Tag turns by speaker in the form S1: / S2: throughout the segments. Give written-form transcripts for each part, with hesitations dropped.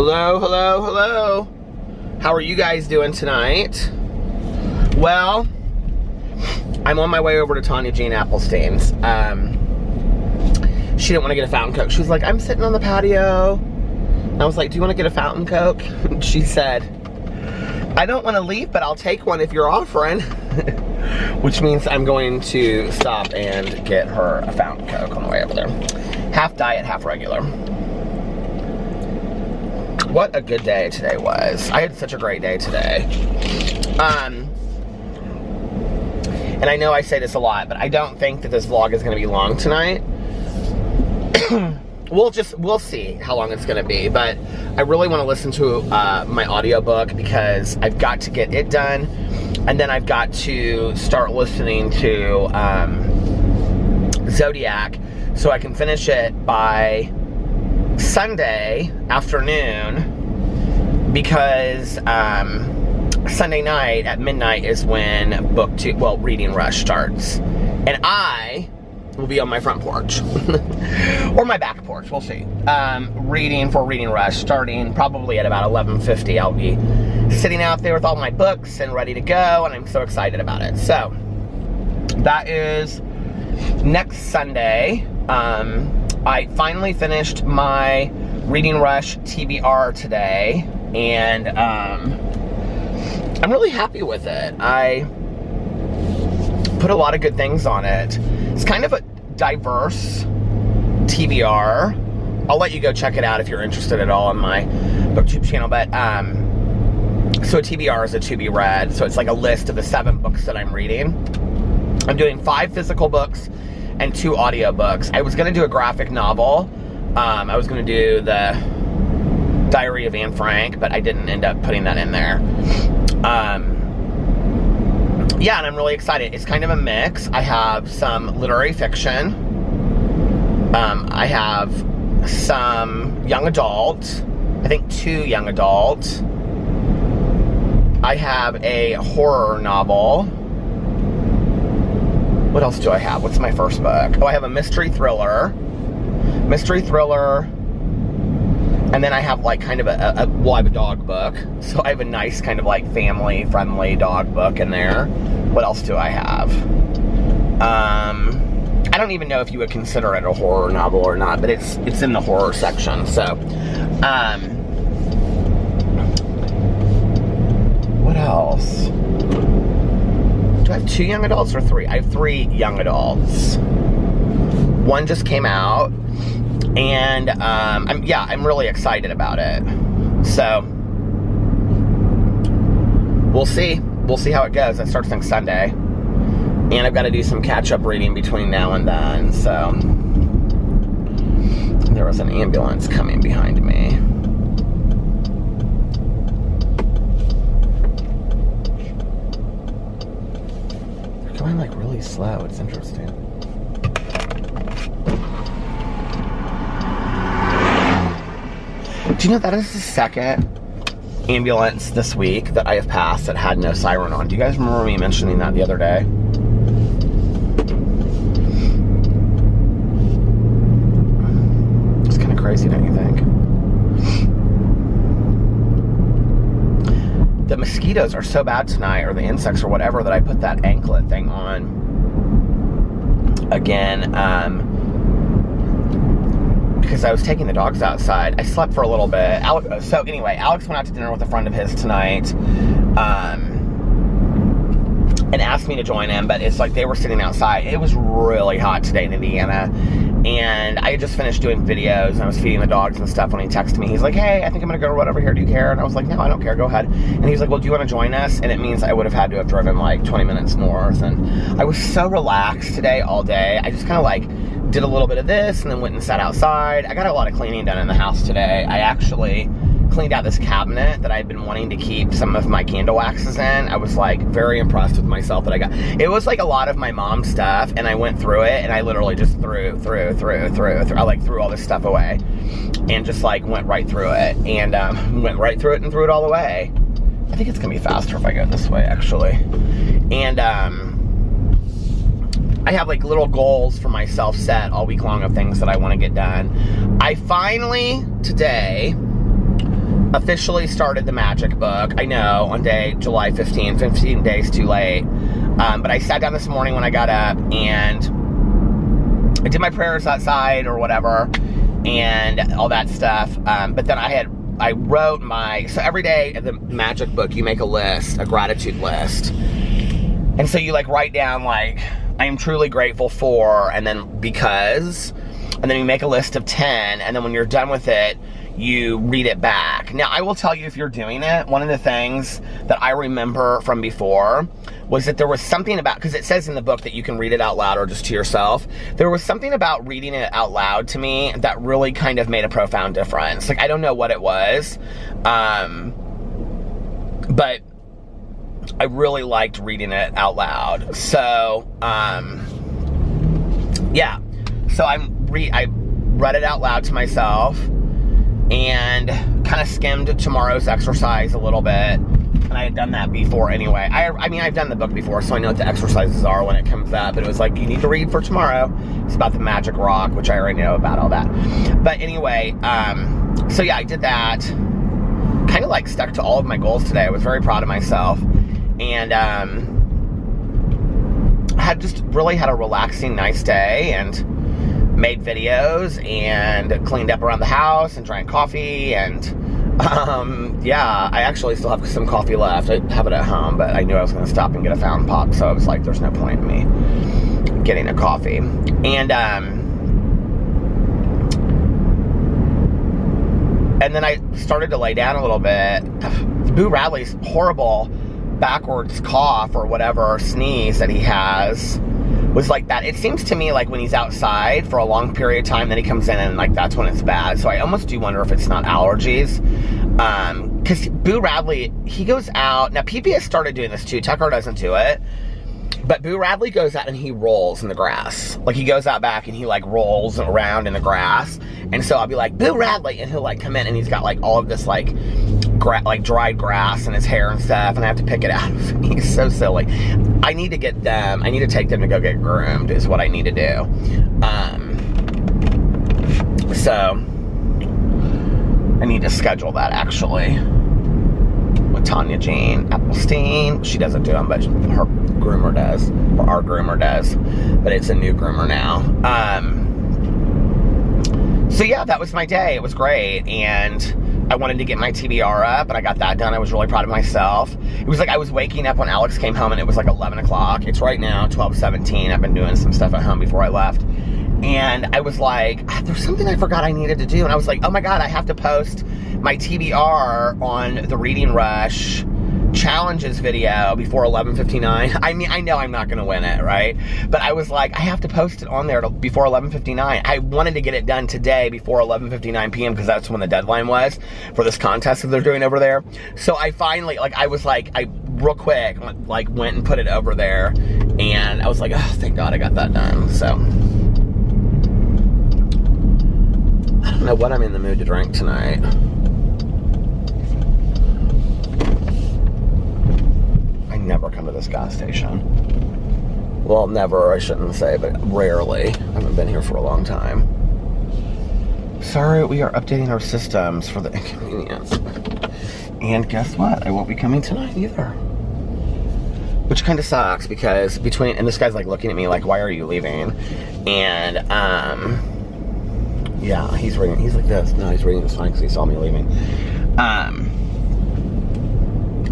S1: Hello, hello, hello. How are you guys doing tonight? Well, I'm on my way over to Tanya Jean Applestein's. She didn't want to get a fountain Coke. She was like, I'm sitting on the patio. And I was like, do you want to get a fountain Coke? She said, I don't want to leave, but I'll take one if you're offering. Which means I'm going to stop and get her a fountain Coke on the way over there. Half diet, half regular. What a good day today was. I had such a great day today. And I know I say this a lot, but I don't think that this vlog is going to be long tonight. We'll see how long it's going to be, but I really want to listen to my audiobook because I've got to get it done, and then I've got to start listening to Zodiac so I can finish it by Sunday afternoon, because Sunday night at midnight is when reading rush starts, and I will be on my front porch or my back porch, we'll see, reading for reading rush starting probably at about 11:50. I'll be sitting out there with all my books and ready to go, and I'm so excited about it. So that is next Sunday. I finally finished my reading rush TBR today, and I'm really happy with it. I put a lot of good things on it. It's kind of a diverse TBR. I'll let you go check it out if you're interested at all on my BookTube channel. But so a TBR is a to be read. So it's like a list of the 7 books that I'm reading. I'm doing 5 physical books and 2 audiobooks. I was going to do a graphic novel. I was going to do the Diary of Anne Frank, but I didn't end up putting that in there. Yeah, and I'm really excited. It's kind of a mix. I have some literary fiction. I have some young adult. I think 2 young adult. I have a horror novel. What else do I have? What's my first book? Oh, I have a mystery thriller. And then I have like kind of I have a dog book. So I have a nice kind of like family friendly dog book in there. What else do I have? I don't even know if you would consider it a horror novel or not, but it's in the horror section. So, what else? Do I have 2 young adults or 3? I have 3 young adults. 1 just came out. And I'm really excited about it. So we'll see how it goes. That starts next Sunday, and I've got to do some catch-up reading between now and then. So there was an ambulance coming behind me. They're going like really slow. It's interesting. Do you know that is the 2nd ambulance this week that I have passed that had no siren on? Do you guys remember me mentioning that the other day? It's kind of crazy, don't you think? The mosquitoes are so bad tonight, or the insects or whatever, that I put that anklet thing on again. Because I was taking the dogs outside. I slept for a little bit. So anyway, Alex went out to dinner with a friend of his tonight, and asked me to join him, but it's like they were sitting outside. It was really hot today in Indiana, and I had just finished doing videos, and I was feeding the dogs and stuff when he texted me. He's like, hey, I think I'm gonna go right over here, do you care? And I was like, no, I don't care, go ahead. And he's like, well, do you want to join us? And it means I would have had to have driven like 20 minutes north, and I was so relaxed today all day. I just kind of like did a little bit of this and then went and sat outside. I got a lot of cleaning done in the house today. I actually cleaned out this cabinet that I'd been wanting to keep some of my candle waxes in. I was like very impressed with myself that I got. It was like a lot of my mom's stuff, and I went through it, and I literally just threw. I like threw all this stuff away, and just like went right through it, and went right through it and threw it all away. I think it's gonna be faster if I go this way, actually. And I have like little goals for myself set all week long of things that I want to get done. I finally today officially started the magic book. I know, on day July 15th, 15 days too late. But I sat down this morning when I got up, and I did my prayers outside or whatever, and all that stuff. But then I wrote so every day in the magic book, you make a list, a gratitude list. And so you like write down like, I am truly grateful for, and then because, and then you make a list of 10, and then when you're done with it, you read it back. Now, I will tell you, if you're doing it, one of the things that I remember from before was that there was something about, because it says in the book that you can read it out loud or just to yourself. There was something about reading it out loud to me that really kind of made a profound difference. Like, I don't know what it was, but I really liked reading it out loud. So, yeah. So I read it out loud to myself, and kind of skimmed tomorrow's exercise a little bit. And I had done that before anyway. I mean, I've done the book before, so I know what the exercises are when it comes up. But it was like, you need to read for tomorrow. It's about the magic rock, which I already know about all that. But anyway, so yeah, I did that. Kind of like stuck to all of my goals today. I was very proud of myself. And had just really had a relaxing, nice day, and made videos, and cleaned up around the house, and drank coffee, and yeah, I actually still have some coffee left. I have it at home, but I knew I was going to stop and get a fountain pop, so I was like, there's no point in me getting a coffee. And then I started to lay down a little bit. Boo Radley's horrible backwards cough or whatever, sneeze that he has, was like that. It seems to me like when he's outside for a long period of time, then he comes in and like that's when it's bad. So I almost do wonder if it's not allergies. Because Boo Radley, he goes out. Now PBS started doing this too. Tucker doesn't do it. But Boo Radley goes out and he rolls in the grass. Like, he goes out back and he like rolls around in the grass. And so I'll be like, Boo Radley, and he'll like come in and he's got like all of this like dried grass in his hair and stuff, and I have to pick it out. He's so silly. I need to take them to go get groomed is what I need to do. So I need to schedule that actually with Tanya Jean Appelstein. She doesn't do them, but her groomer does, or our groomer does, but it's a new groomer now. So yeah, that was my day. It was great, and I wanted to get my TBR up, and I got that done. I was really proud of myself. It was like I was waking up when Alex came home, and it was like 11 o'clock. It's right now 12:17. I've been doing some stuff at home before I left, and I was like, there's something I forgot I needed to do, and I was like, oh my god, I have to post my TBR on the Reading Rush challenges video before 11:59. I mean, I know I'm not gonna win it, right? But I was like, I have to post it on there before 11:59. I wanted to get it done today before 11:59 p.m. because that's when the deadline was for this contest that they're doing over there. So I finally, like, I was like, I real quick, like, went and put it over there, and I was like, oh, thank God I got that done. So I don't know what I'm in the mood to drink tonight. Never come to this gas station. Well, never, I shouldn't say, but rarely. I haven't been here for a long time. Sorry, we are updating our systems for the inconvenience. And guess what? I won't be coming tonight either. Which kind of sucks, because and this guy's like looking at me like, why are you leaving? And, yeah, he's like this. No, he's reading this fine because he saw me leaving.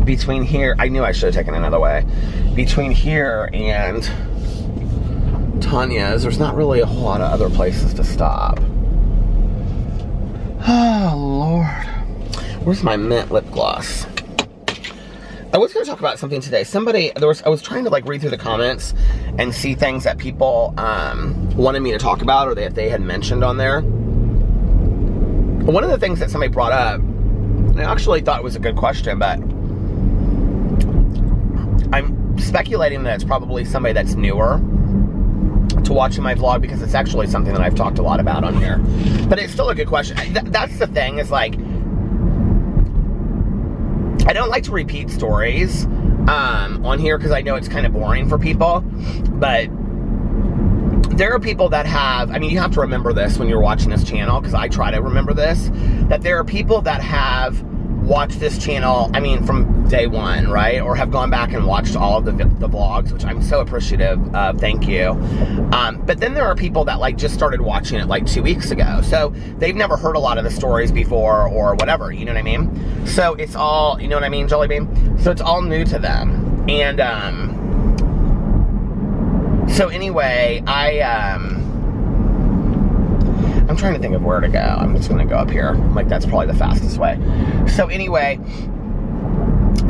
S1: Between here, I knew I should have taken another way. Between here and Tanya's, there's not really a whole lot of other places to stop. Oh, Lord. Where's my mint lip gloss? I was going to talk about something today. I was trying to like read through the comments and see things that people wanted me to talk about, or if they had mentioned on there. One of the things that somebody brought up, and I actually thought it was a good question, but I'm speculating that it's probably somebody that's newer to watching my vlog, because it's actually something that I've talked a lot about on here. But it's still a good question. That's the thing, is like, I don't like to repeat stories on here because I know it's kind of boring for people. But there are people that have, I mean, you have to remember this when you're watching this channel, because I try to remember this, that there are people that have watched this channel, I mean, from day one, right? Or have gone back and watched all of the vlogs, which I'm so appreciative of, thank you. But then there are people that like just started watching it like 2 weeks ago. So they've never heard a lot of the stories before or whatever, you know what I mean? So it's all, you know what I mean, Jelly Bean? So it's all new to them. And so anyway, I'm trying to think of where to go. I'm just gonna go up here. Like, that's probably the fastest way. So anyway,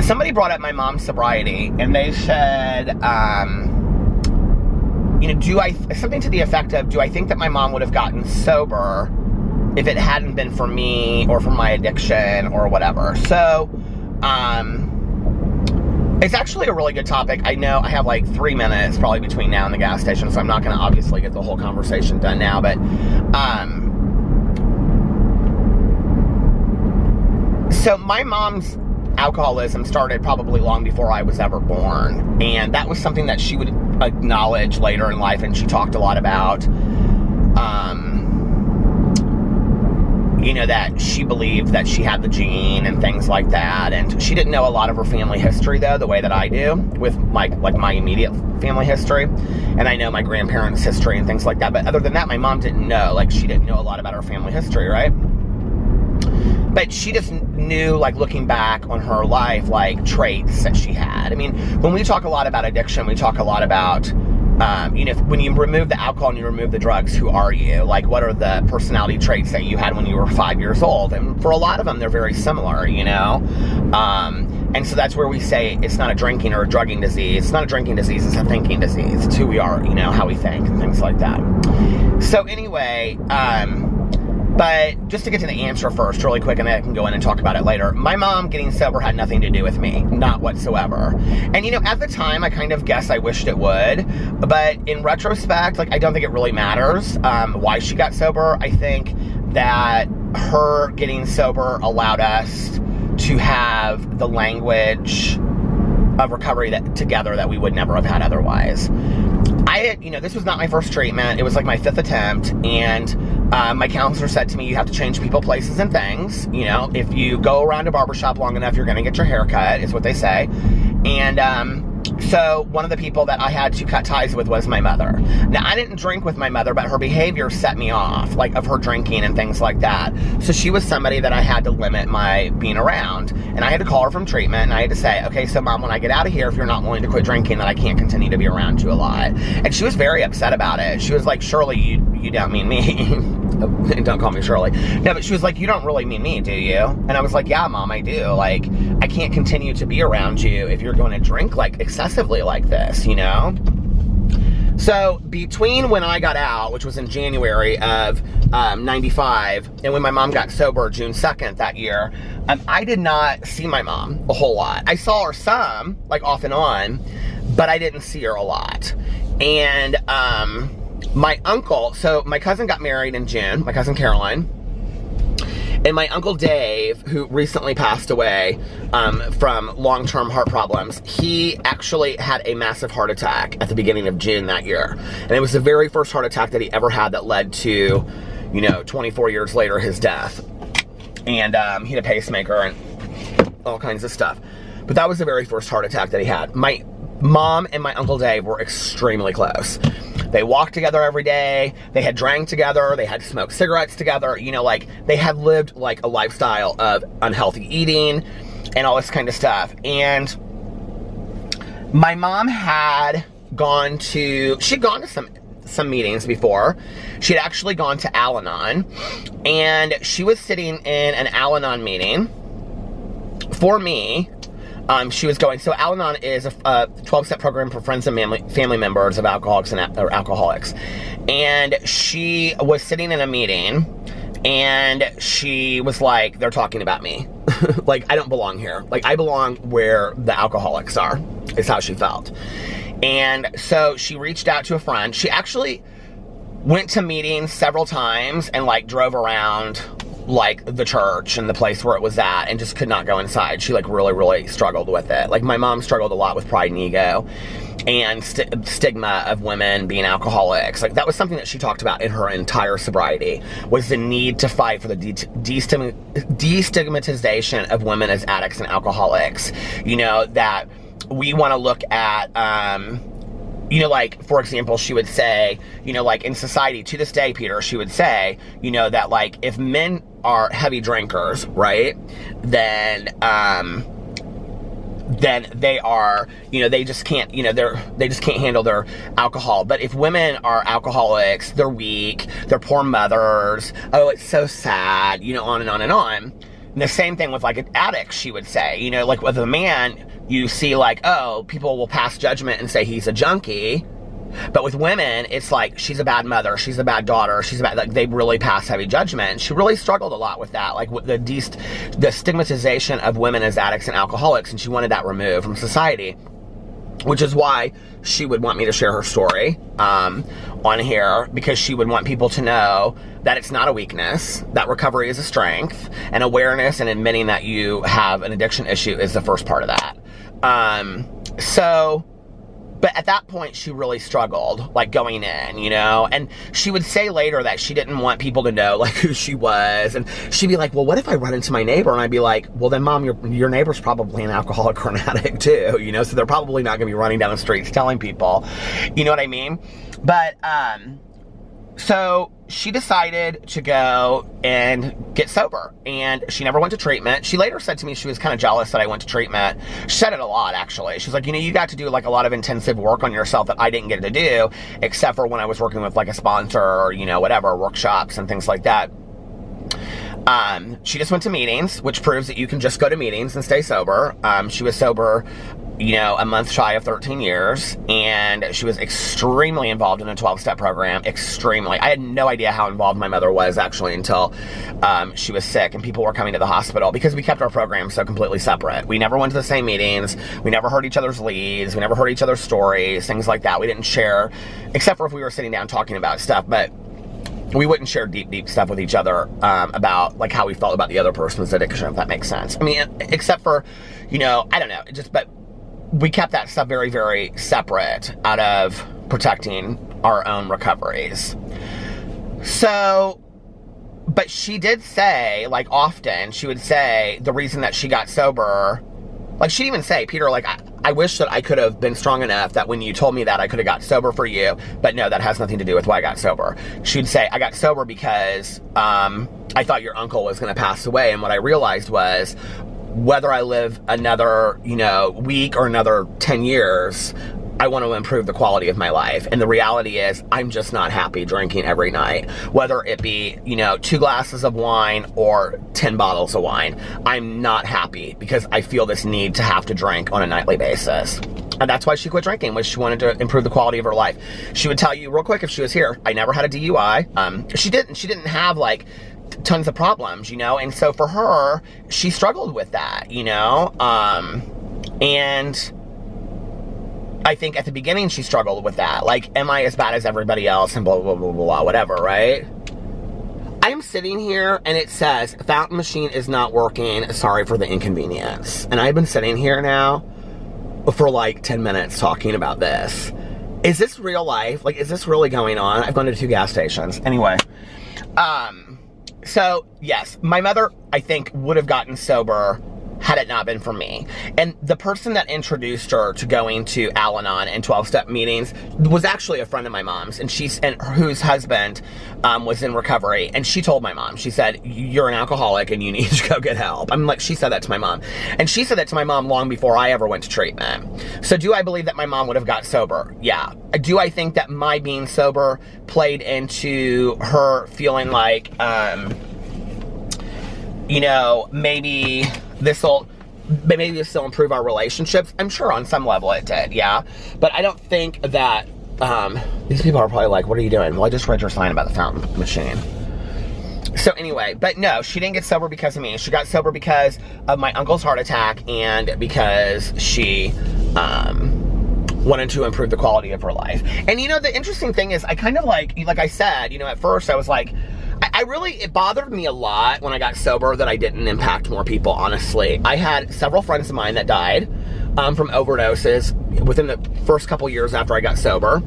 S1: somebody brought up my mom's sobriety, and they said, you know, something to the effect of, do I think that my mom would have gotten sober if it hadn't been for me or for my addiction or whatever? So, it's actually a really good topic. I know I have like 3 minutes probably between now and the gas station, so I'm not going to obviously get the whole conversation done now, but so my mom's alcoholism started probably long before I was ever born, and that was something that she would acknowledge later in life, and she talked a lot about, you know, that she believed that she had the gene and things like that, and she didn't know a lot of her family history, though, the way that I do, with my immediate family history, and I know my grandparents' history and things like that, but other than that, my mom didn't know, like, she didn't know a lot about her family history, right? But she just knew, like, looking back on her life, like, traits that she had. I mean, when we talk a lot about addiction, we talk a lot about, you know, when you remove the alcohol and you remove the drugs, who are you? Like, what are the personality traits that you had when you were 5 years old? And for a lot of them, they're very similar, you know? And so that's where we say it's not a drinking or a drugging disease. It's not a drinking disease, it's a thinking disease. It's who we are, you know, how we think and things like that. So anyway, but just to get to the answer first, really quick, and then I can go in and talk about it later. My mom getting sober had nothing to do with me, not whatsoever. And, you know, at the time, I kind of guess I wished it would. But in retrospect, like, I don't think it really matters why she got sober. I think that her getting sober allowed us to have the language of recovery together that we would never have had otherwise. You know, this was not my first treatment. It was like my 5th attempt, and my counselor said to me, you have to change people, places, and things. You know, if you go around a barbershop long enough, you're going to get your hair cut, is what they say. And so one of the people that I had to cut ties with was my mother. Now, I didn't drink with my mother, but her behavior set me off, like, of her drinking and things like that. So she was somebody that I had to limit my being around. And I had to call her from treatment, and I had to say, okay, so Mom, when I get out of here, if you're not willing to quit drinking, then I can't continue to be around you a lot. And she was very upset about it. She was like, Shirley, you don't mean me. Don't call me Shirley. No, but she was like, you don't really mean me, do you? And I was like, yeah, Mom, I do. Like, I can't continue to be around you if you're going to drink, like, excessively like this, you know? So, between when I got out, which was in January of 95, and when my mom got sober, June 2nd that year, I did not see my mom a whole lot. I saw her some, like, off and on, but I didn't see her a lot. And, my uncle, so my cousin got married in June, my cousin Caroline, and my uncle Dave, who recently passed away from long-term heart problems, he actually had a massive heart attack at the beginning of June that year. And it was the very first heart attack that he ever had that led to, you know, 24 years later, his death. And he had a pacemaker and all kinds of stuff. But that was the very first heart attack that he had. My mom and my Uncle Dave were extremely close. They walked together every day, they had drank together, they had smoked cigarettes together, you know, like, they had lived, like, a lifestyle of unhealthy eating and all this kind of stuff. And my mom had gone to, she'd gone to some meetings before. She had actually gone to Al-Anon, and she was sitting in an Al-Anon meeting for me. She was going, so Al-Anon is a 12-step program for friends and family members of alcoholics or alcoholics. And she was sitting in a meeting, and she was like, they're talking about me. Like, I don't belong here. Like, I belong where the alcoholics are, is how she felt. And so she reached out to a friend. She actually went to meetings several times and, like, drove around like the church and the place where it was at, and just could not go inside. She like really, really struggled with it. Like my mom struggled a lot with pride and ego and stigma of women being alcoholics. Like that was something that she talked about in her entire sobriety, was the need to fight for the destigmatization of women as addicts and alcoholics. You know, that we want to look at, you know, like, for example, she would say, you know, like in society to this day, Peter, she would say, you know, that like if men are heavy drinkers, right, then they are, you know, they just can't, you know, they just can't handle their alcohol. But if women are alcoholics, they're weak, they're poor mothers, oh, it's so sad, you know, on and on and on. And the same thing with like an addict, she would say, you know, like with a man, you see like, oh, people will pass judgment and say he's a junkie. But with women, it's like, she's a bad mother, she's a bad daughter, she's a bad, like, they really pass heavy judgment. She really struggled a lot with that, like with the stigmatization of women as addicts and alcoholics, and she wanted that removed from society, which is why she would want me to share her story on here, because she would want people to know that it's not a weakness, that recovery is a strength, and awareness and admitting that you have an addiction issue is the first part of that. But at that point, she really struggled, like, going in, you know? And she would say later that she didn't want people to know, like, who she was. And she'd be like, well, what if I run into my neighbor? And I'd be like, well, then, Mom, your neighbor's probably an alcoholic or an addict, too, you know? So they're probably not going to be running down the streets telling people. You know what I mean? But, so she decided to go and get sober, and she never went to treatment. She later said to me she was kind of jealous that I went to treatment. She said it a lot, actually. She's like, you know, you got to do like a lot of intensive work on yourself that I didn't get to do, except for when I was working with like a sponsor or, you know, whatever, workshops and things like that. She just went to meetings, which proves that you can just go to meetings and stay sober. She was sober, you know, a month shy of 13 years, and she was extremely involved in a 12-step program, extremely. I had no idea how involved my mother was, actually, until she was sick and people were coming to the hospital, because we kept our programs so completely separate. We never went to the same meetings, we never heard each other's leads, we never heard each other's stories, things like that. We didn't share, except for if we were sitting down talking about stuff, but we wouldn't share deep stuff with each other about, like, how we felt about the other person's addiction, if that makes sense. I mean, except for, you know, I don't know, but we kept that stuff very, very separate out of protecting our own recoveries. So, but she did say, like, often, she would say the reason that she got sober, like, she'd even say, Peter, like, I wish that I could have been strong enough that when you told me that I could have got sober for you, but no, that has nothing to do with why I got sober. She'd say, I got sober because I thought your uncle was going to pass away, and what I realized was, whether I live another, you know, week or another 10 years, I want to improve the quality of my life. And the reality is, I'm just not happy drinking every night. Whether it be, you know, 2 glasses of wine or 10 bottles of wine. I'm not happy because I feel this need to have to drink on a nightly basis. And that's why she quit drinking, was she wanted to improve the quality of her life. She would tell you real quick if she was here, I never had a DUI. She didn't have, like, tons of problems, you know? And so for her, she struggled with that, you know? And I think at the beginning she struggled with that. Like, am I as bad as everybody else, and blah, blah, blah, blah, blah, whatever, right? I'm sitting here and it says, fountain machine is not working, sorry for the inconvenience. And I've been sitting here now for like 10 minutes talking about this. Is this real life? Like, is this really going on? I've gone to 2 gas stations. Anyway, so yes, my mother, I think, would have gotten sober had it not been for me. And the person that introduced her to going to Al-Anon and 12-step meetings was actually a friend of my mom's, and whose husband was in recovery. And she told my mom, she said, you're an alcoholic and you need to go get help. I'm like, she said that to my mom. And she said that to my mom long before I ever went to treatment. So do I believe that my mom would have got sober? Yeah. Do I think that my being sober played into her feeling like, you know, maybe this will improve our relationships? I'm sure on some level it did, yeah. But I don't think that, these people are probably like, what are you doing? Well, I just read your sign about the fountain machine. So anyway, but no, she didn't get sober because of me. She got sober because of my uncle's heart attack, and because she, wanted to improve the quality of her life. And you know, the interesting thing is, I kind of like I said, you know, at first I was like, it bothered me a lot when I got sober that I didn't impact more people, honestly. I had several friends of mine that died from overdoses within the first couple years after I got sober.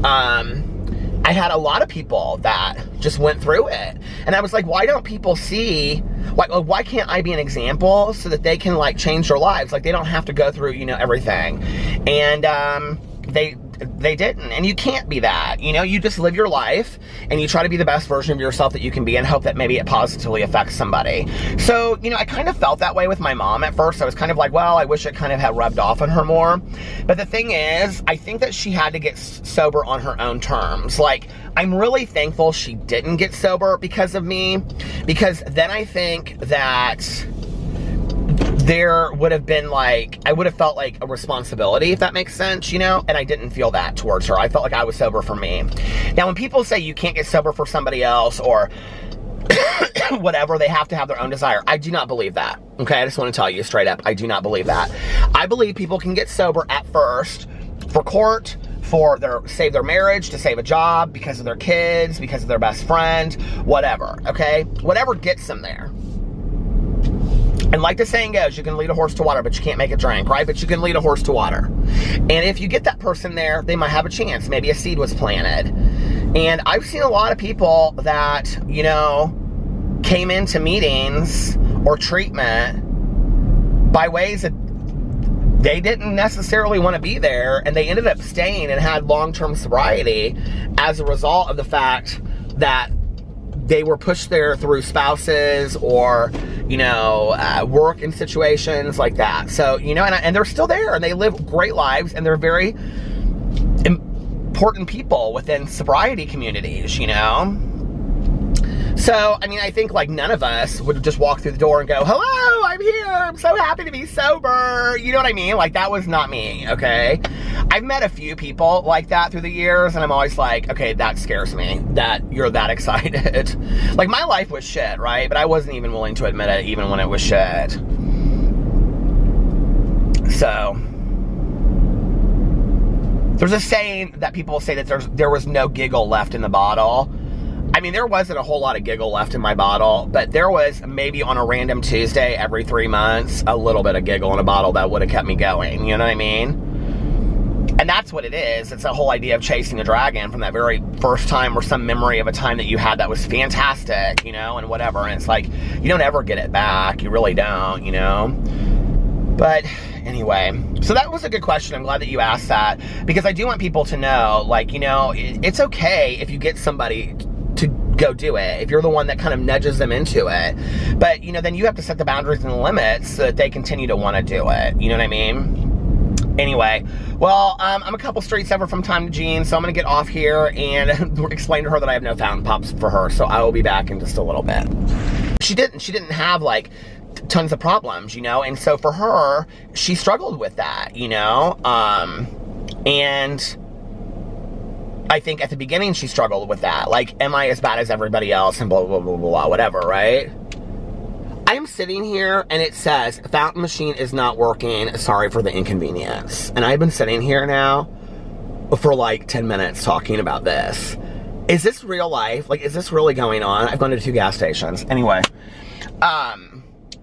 S1: I had a lot of people that just went through it. And I was like, why don't people see, why can't I be an example so that they can like change their lives? Like they don't have to go through, you know, everything. And they didn't, and you can't be that, you know. You just live your life and you try to be the best version of yourself that you can be and hope that maybe it positively affects somebody. So, you know, I kind of felt that way with my mom at first. I was kind of like, well, I wish it kind of had rubbed off on her more. But the thing is, I think that she had to get sober on her own terms. Like, I'm really thankful she didn't get sober because of me, because then I think that there would have been like, I would have felt like a responsibility, if that makes sense, you know? And I didn't feel that towards her. I felt like I was sober for me. Now, when people say you can't get sober for somebody else or whatever, they have to have their own desire, I do not believe that, okay? I just want to tell you straight up, I do not believe that. I believe people can get sober at first for court, for save their marriage, to save a job, because of their kids, because of their best friend, whatever, okay? Whatever gets them there. And like the saying goes, you can lead a horse to water, but you can't make it drink, right? But you can lead a horse to water. And if you get that person there, they might have a chance. Maybe a seed was planted. And I've seen a lot of people that, you know, came into meetings or treatment by ways that they didn't necessarily want to be there, and they ended up staying and had long-term sobriety as a result of the fact that they were pushed there through spouses or, you know, work in situations like that. So, you know, and they're still there and they live great lives and they're very important people within sobriety communities, you know? So, I mean, I think like none of us would just walk through the door and go, hello, I'm here, I'm so happy to be sober. You know what I mean? Like, that was not me, okay? I've met a few people like that through the years, and I'm always like, okay, that scares me, that you're that excited. Like, my life was shit, right? But I wasn't even willing to admit it, even when it was shit. So, there's a saying that people say that there was no giggle left in the bottle. I mean, there wasn't a whole lot of giggle left in my bottle, but there was maybe on a random Tuesday every 3 months, a little bit of giggle in a bottle that would have kept me going, you know what I mean? And that's what it is. It's the whole idea of chasing a dragon from that very first time, or some memory of a time that you had that was fantastic, you know, and whatever. And it's like, you don't ever get it back. You really don't, you know? But anyway, so that was a good question. I'm glad that you asked that, because I do want people to know, like, you know, it's okay if you get somebody to go do it, if you're the one that kind of nudges them into it. But, you know, then you have to set the boundaries and the limits so that they continue to want to do it. You know what I mean? Anyway, well, I'm a couple streets over from Time to Jean, so I'm going to get off here and explain to her that I have no fountain pops for her, so I will be back in just a little bit. She didn't have, like, tons of problems, you know, and so for her, she struggled with that, you know, and I think at the beginning she struggled with that, like, am I as bad as everybody else, and blah, blah, blah, blah, blah, whatever, right? I am sitting here and it says, fountain machine is not working, sorry for the inconvenience. And I've been sitting here now for like 10 minutes talking about this. Is this real life? Like, is this really going on? I've gone to 2 gas stations. Anyway,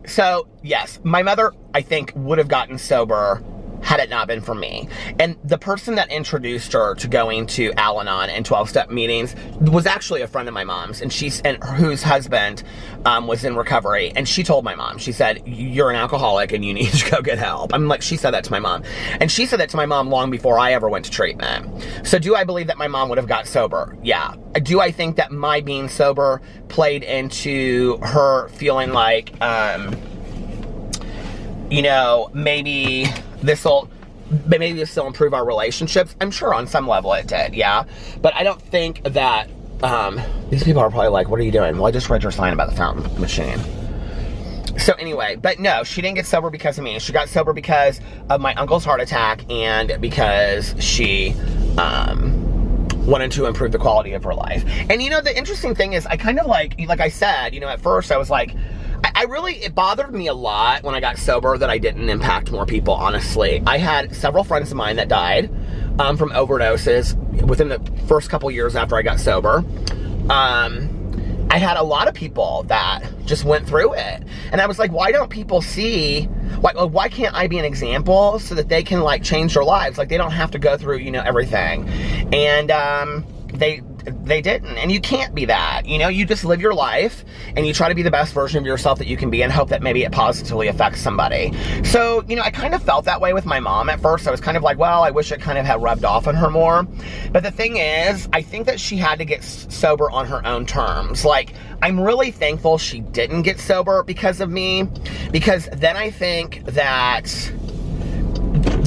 S1: so yes, my mother, I think, would have gotten sober had it not been for me. And the person that introduced her to going to Al-Anon and 12-step meetings was actually a friend of my mom's, and whose husband was in recovery. And she told my mom, she said, you're an alcoholic and you need to go get help. I'm like, she said that to my mom. And she said that to my mom long before I ever went to treatment. So do I believe that my mom would have got sober? Yeah. Do I think that my being sober played into her feeling like, you know, maybe this will improve our relationships? I'm sure on some level it did, yeah. But I don't think that, these people are probably like, what are you doing? Well, I just read your sign about the fountain machine. So anyway, but no, she didn't get sober because of me. She got sober because of my uncle's heart attack and because she, wanted to improve the quality of her life. And you know, the interesting thing is, I kind of like I said, you know, at first I was like, it bothered me a lot when I got sober that I didn't impact more people, honestly. I had several friends of mine that died from overdoses within the first couple years after I got sober. I had a lot of people that just went through it. And I was like, why don't people see, why can't I be an example so that they can like change their lives? Like they don't have to go through, you know, everything. And they didn't, and you can't be that, you know. You just live your life and you try to be the best version of yourself that you can be and hope that maybe it positively affects somebody. So, you know, I kind of felt that way with my mom at first. I was kind of like, well, I wish it kind of had rubbed off on her more. But the thing is, I think that she had to get sober on her own terms. Like, I'm really thankful she didn't get sober because of me, because then I think that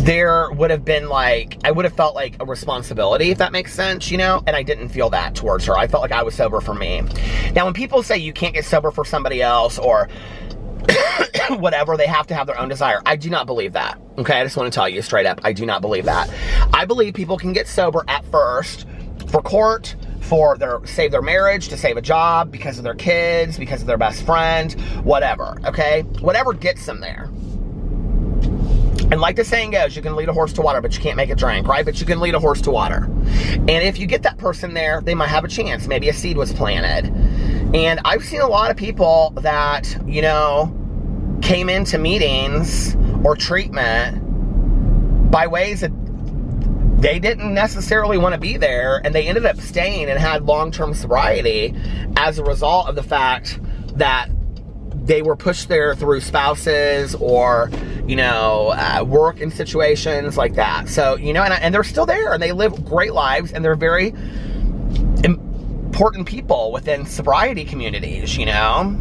S1: there would have been like, I would have felt like a responsibility, if that makes sense, you know? And I didn't feel that towards her. I felt like I was sober for me. Now, when people say you can't get sober for somebody else or whatever, they have to have their own desire, I do not believe that, okay? I just want to tell you straight up, I do not believe that. I believe people can get sober at first for court, for save their marriage, to save a job, because of their kids, because of their best friend, whatever, okay? Whatever gets them there. And like the saying goes, you can lead a horse to water, but you can't make it drink, right? But you can lead a horse to water. And if you get that person there, they might have a chance. Maybe a seed was planted. And I've seen a lot of people that, you know, came into meetings or treatment by ways that they didn't necessarily want to be there, and they ended up staying and had long-term sobriety as a result of the fact that they were pushed there through spouses or, you know, work in situations like that. So, you know, and they're still there and they live great lives and they're very important people within sobriety communities, you know?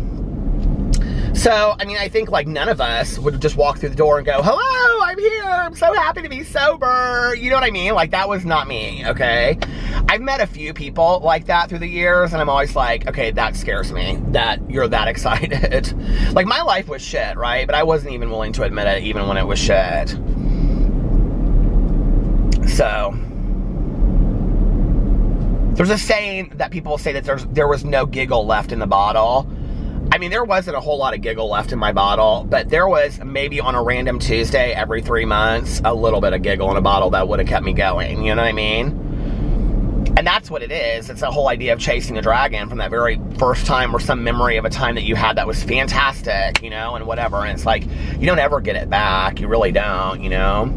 S1: So, I mean, I think like none of us would just walk through the door and go, hello, I'm here, I'm so happy to be sober. You know what I mean? Like, that was not me, okay? I've met a few people like that through the years, and I'm always like, okay, that scares me, that you're that excited. Like, my life was shit, right? But I wasn't even willing to admit it, even when it was shit. So, there's a saying that people say that there was no giggle left in the bottle. I mean, there wasn't a whole lot of giggle left in my bottle, but there was maybe on a random Tuesday every 3 months, a little bit of giggle in a bottle that would have kept me going, you know what I mean? And that's what it is. It's the whole idea of chasing a dragon from that very first time, or some memory of a time that you had that was fantastic, you know, and whatever. And it's like, you don't ever get it back. You really don't, you know?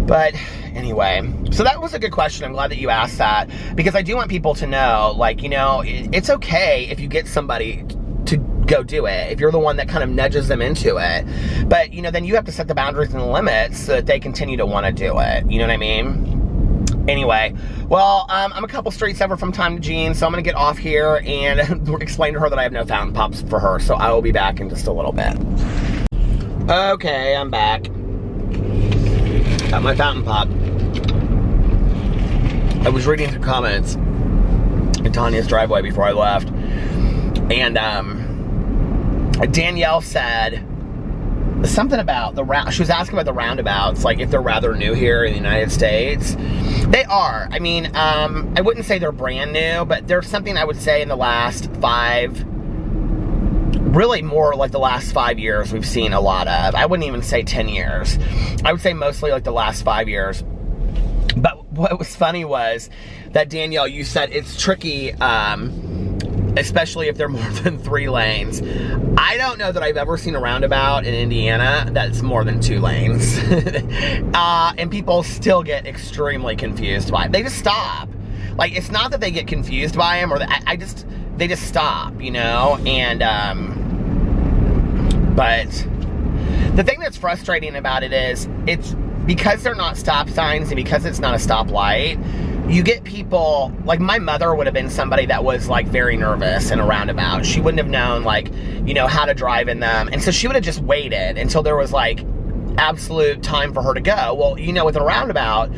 S1: But anyway, so that was a good question. I'm glad that you asked that, because I do want people to know, like, you know, it's okay if you get somebody to go do it, if you're the one that kind of nudges them into it. But, you know, then you have to set the boundaries and the limits so that they continue to want to do it. You know what I mean? Anyway, well, I'm a couple streets over from Tom to Jean, so I'm going to get off here and explain to her that I have no fountain pops for her, so I will be back in just a little bit. Okay, I'm back. Got my fountain pop. I was reading through comments in Tanya's driveway before I left, and Danielle said something about she was asking about the roundabouts, like if they're rather new here in the United States. They are. I mean, I wouldn't say they're brand new, but there's something I would say in the last really more like the last 5 years we've seen a lot of. I wouldn't even say 10 years. I would say mostly like the last 5 years. But what was funny was that, Danielle, you said it's tricky, especially if they're more than 3 lanes. I don't know that I've ever seen a roundabout in Indiana that's more than 2 lanes. And people still get extremely confused by it. They just stop. Like, it's not that they get confused by them, or they just stop, you know? And, but the thing that's frustrating about it is, it's because they're not stop signs and because it's not a stoplight, you get people, like my mother would have been somebody that was like very nervous in a roundabout. She wouldn't have known, like, you know, how to drive in them. And so she would have just waited until there was like absolute time for her to go. Well, you know, with a roundabout,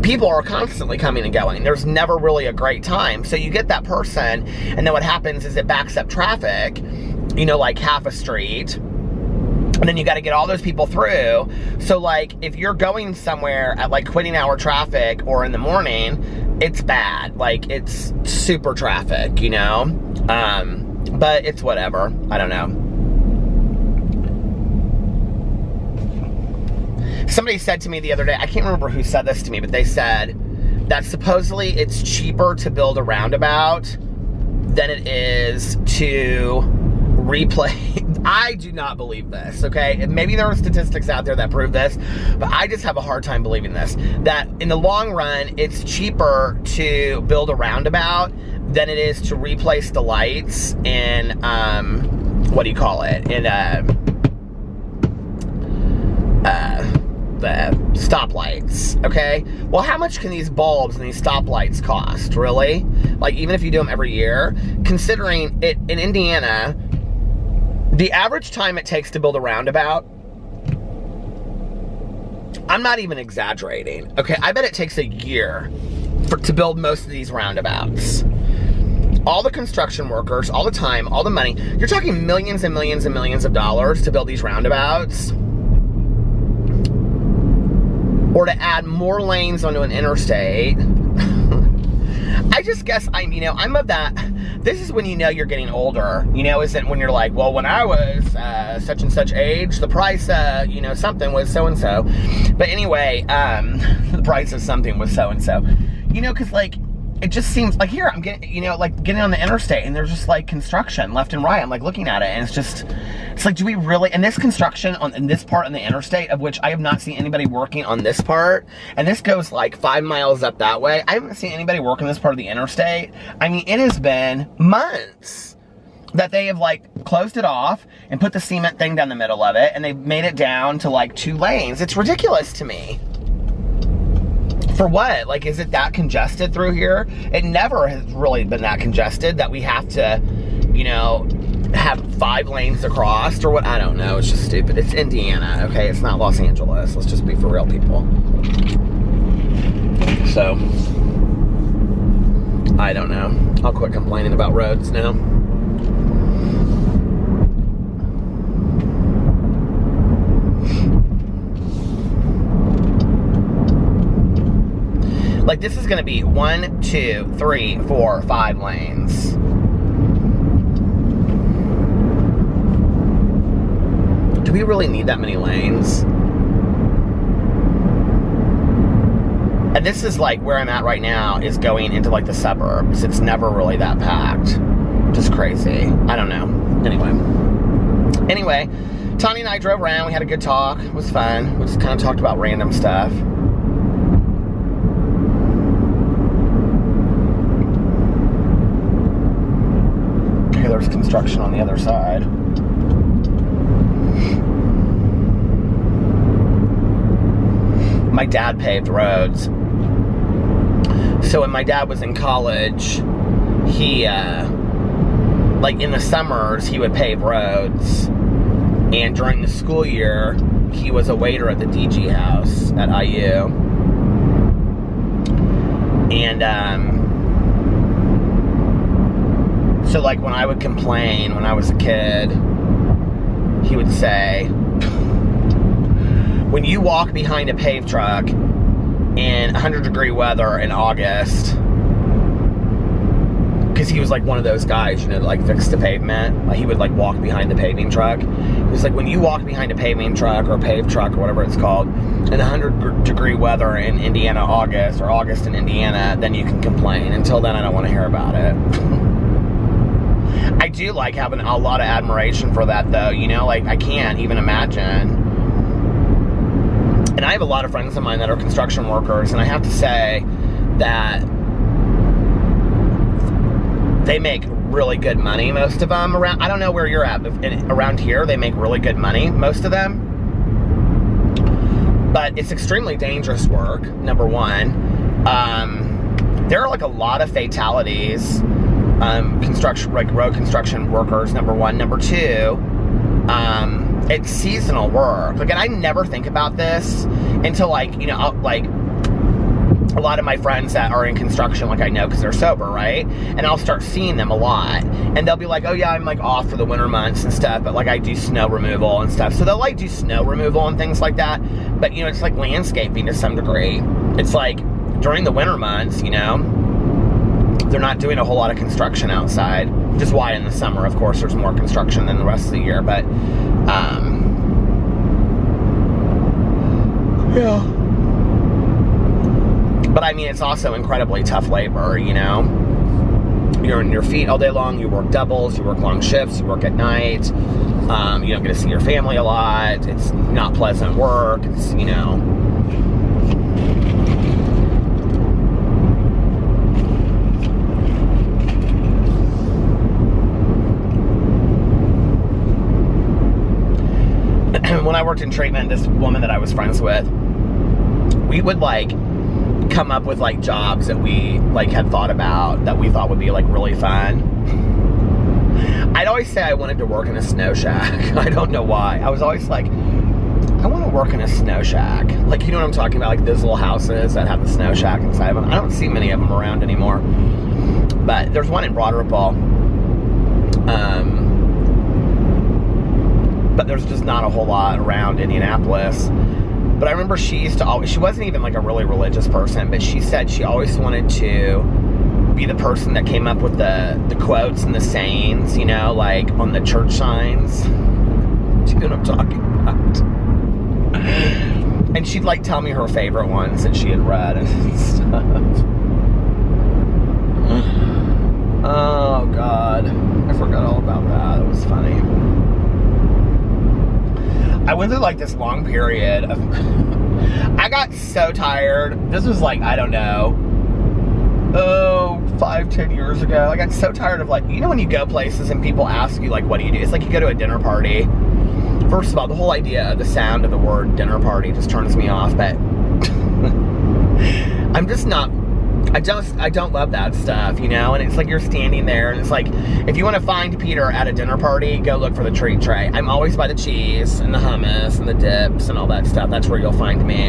S1: people are constantly coming and going. There's never really a great time. So you get that person, and then what happens is it backs up traffic, you know, like half a street. And then you got to get all those people through. So, like, if you're going somewhere at, like, quitting hour traffic or in the morning, it's bad. Like, it's super traffic, you know? But it's whatever. I don't know. Somebody said to me the other day, I can't remember who said this to me, but they said that supposedly it's cheaper to build a roundabout than it is to replay. I do not believe this, okay? Maybe there are statistics out there that prove this, but I just have a hard time believing this. That in the long run, it's cheaper to build a roundabout than it is to replace the lights in, what do you call it? In, the stoplights, okay? Well, how much can these bulbs and these stoplights cost, really? Like, even if you do them every year, considering it in Indiana, the average time it takes to build a roundabout, I'm not even exaggerating, okay? I bet it takes a year to build most of these roundabouts. All the construction workers, all the time, all the money, you're talking millions and millions and millions of dollars to build these roundabouts. Or to add more lanes onto an interstate. I just guess I'm of that. This is when you know you're getting older. Isn't when you're like, well, when I was such and such age, the price, something was so and so. But anyway, the price of something was so and so. Because like, it just seems like here I'm getting, getting on the interstate and there's just like construction left and right. I'm like looking at it and it's like, do we really, and this construction in this part on the interstate, of which I have not seen anybody working on this part, and this goes like 5 miles up that way. I haven't seen anybody working this part of the interstate. I mean, it has been months that they have like closed it off and put the cement thing down the middle of it, and they've made it down to like 2 lanes. It's ridiculous to me. For what? Like, is it that congested through here? It never has really been that congested that we have to, have 5 lanes across or what? I don't know. It's just stupid. It's Indiana, okay? It's not Los Angeles. Let's just be for real, people. So, I don't know. I'll quit complaining about roads now. Like, this is gonna be 1, 2, 3, 4, 5 lanes. Do we really need that many lanes? And this is like where I'm at right now is going into like the suburbs. It's never really that packed. Just crazy. I don't know. Anyway, Tanya and I drove around. We had a good talk. It was fun. We just kind of talked about random stuff. There's construction on the other side. My dad paved roads. So when my dad was in college, he, like in the summers, he would pave roads. And during the school year, he was a waiter at the DG house at IU. And, so like when I would complain when I was a kid, he would say, when you walk behind a paved truck in 100-degree weather in August, because he was like one of those guys, that like fix the pavement. Like, he would like walk behind the paving truck. He was like, when you walk behind a paving truck or a paved truck or whatever it's called in 100-degree weather in Indiana August, or August in Indiana, then you can complain. Until then, I don't want to hear about it. I do like having a lot of admiration for that though, like I can't even imagine. And I have a lot of friends of mine that are construction workers, and I have to say that they make really good money, most of them around, I don't know where you're at, but around here they make really good money, most of them. But it's extremely dangerous work, number one. There are like a lot of fatalities. Construction, like road construction workers, number one. Number two, it's seasonal work. Like, and I never think about this until like, like a lot of my friends that are in construction, like I know because they're sober, right? And I'll start seeing them a lot, and they'll be like, oh yeah, I'm like off for the winter months and stuff, but like I do snow removal and stuff. So they'll like do snow removal and things like that. But it's like landscaping to some degree. It's like during the winter months, they're not doing a whole lot of construction outside, which is why in the summer, of course, there's more construction than the rest of the year. But, yeah. But I mean, it's also incredibly tough labor, you're on your feet all day long, you work doubles, you work long shifts, you work at night, you don't get to see your family a lot, it's not pleasant work, it's, you know. When I worked in treatment, this woman that I was friends with, we would like come up with like jobs that we like had thought about that we thought would be like really fun. I'd always say I wanted to work in a snow shack. I don't know why. I was always like, I want to work in a snow shack. Like, you know what I'm talking about? Like those little houses that have the snow shack inside of them. I don't see many of them around anymore. But there's one in Broad Ripple. But there's just not a whole lot around Indianapolis. But I remember she used to always, she wasn't even like a really religious person, but she said she always wanted to be the person that came up with the quotes and the sayings, you know, like on the church signs. Do you know what I'm talking about? And she'd like tell me her favorite ones that she had read and stuff. Oh God, I forgot all about that. It was funny. I went through like this long period of, I got so tired. This was like, I don't know, 5-10 years ago. I got so tired of like, you know when you go places and people ask you like, what do you do? It's like you go to a dinner party. First of all, the whole idea of the sound of the word dinner party just turns me off, but I'm just not, I don't love that stuff, you know? And it's like you're standing there and it's like, if you want to find Peter at a dinner party, go look for the treat tray. I'm always by the cheese and the hummus and the dips and all that stuff. That's where you'll find me.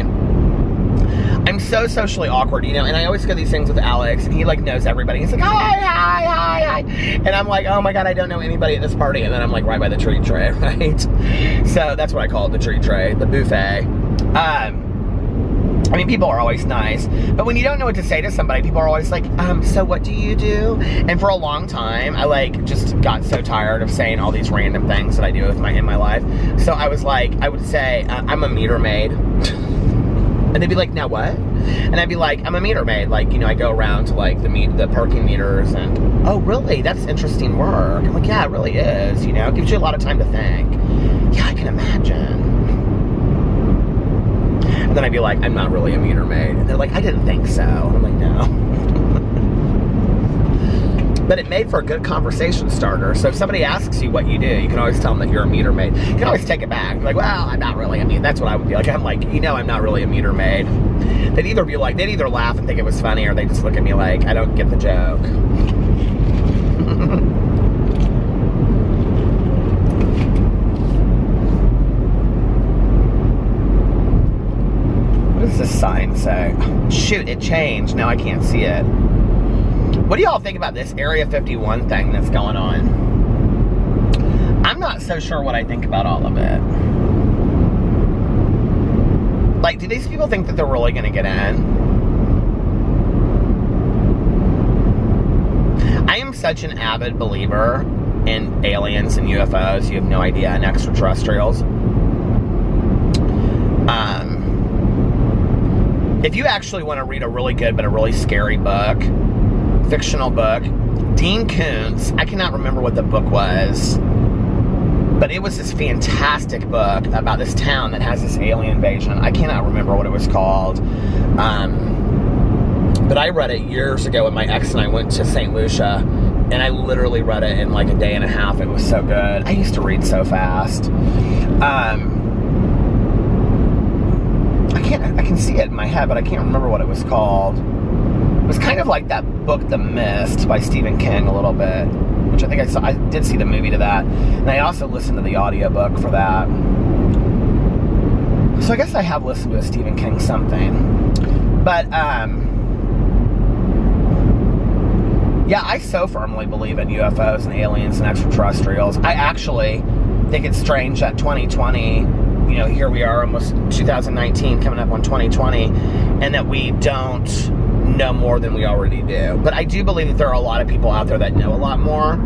S1: I'm so socially awkward, you know? And I always go to these things with Alex and he like knows everybody. He's like, hi. And I'm like, oh my God, I don't know anybody at this party. And then I'm like right by the treat tray, right? So that's what I call it, the treat tray, the buffet. I mean, people are always nice, but when you don't know what to say to somebody, people are always like, so what do you do? And for a long time, I like just got so tired of saying all these random things that I do in my life. So I was like, I would say, I'm a meter maid. And they'd be like, now what? And I'd be like, I'm a meter maid. Like, you know, I go around to like the parking meters and, oh, really? That's interesting work. I'm like, yeah, it really is. You know, it gives you a lot of time to think. Yeah, I can imagine. And then I'd be like, I'm not really a meter maid. And they're like, I didn't think so. And I'm like, no. But it made for a good conversation starter. So if somebody asks you what you do, you can always tell them that you're a meter maid. You can always take it back. Like, well, I'm not really a meter. That's what I would be like. I'm like, you know, I'm not really a meter maid. They'd either be like, they'd either laugh and think it was funny, or they just look at me like, I don't get the joke. What does this sign say? Shoot, it changed. Now I can't see it. What do y'all think about this Area 51 thing that's going on? I'm not so sure what I think about all of it. Like, do these people think that they're really going to get in? I am such an avid believer in aliens and UFOs, you have no idea, and extraterrestrials. If you actually want to read a really good but a really scary book, fictional book, Dean Koontz, I cannot remember what the book was, but it was this fantastic book about this town that has this alien invasion. I cannot remember what it was called, but I read it years ago when my ex and I went to St. Lucia, and I literally read it in like a day and a half. It was so good. I used to read so fast. I can see it in my head, but I can't remember what it was called. It was kind of like that book, The Mist, by Stephen King a little bit, which I think I saw. I did see the movie to that, and I also listened to the audiobook for that. So I guess I have listened to a Stephen King something. But, yeah, I so firmly believe in UFOs and aliens and extraterrestrials. I actually think it's strange that 2020... you know, here we are, almost 2019, coming up on 2020, and that we don't know more than we already do. But I do believe that there are a lot of people out there that know a lot more.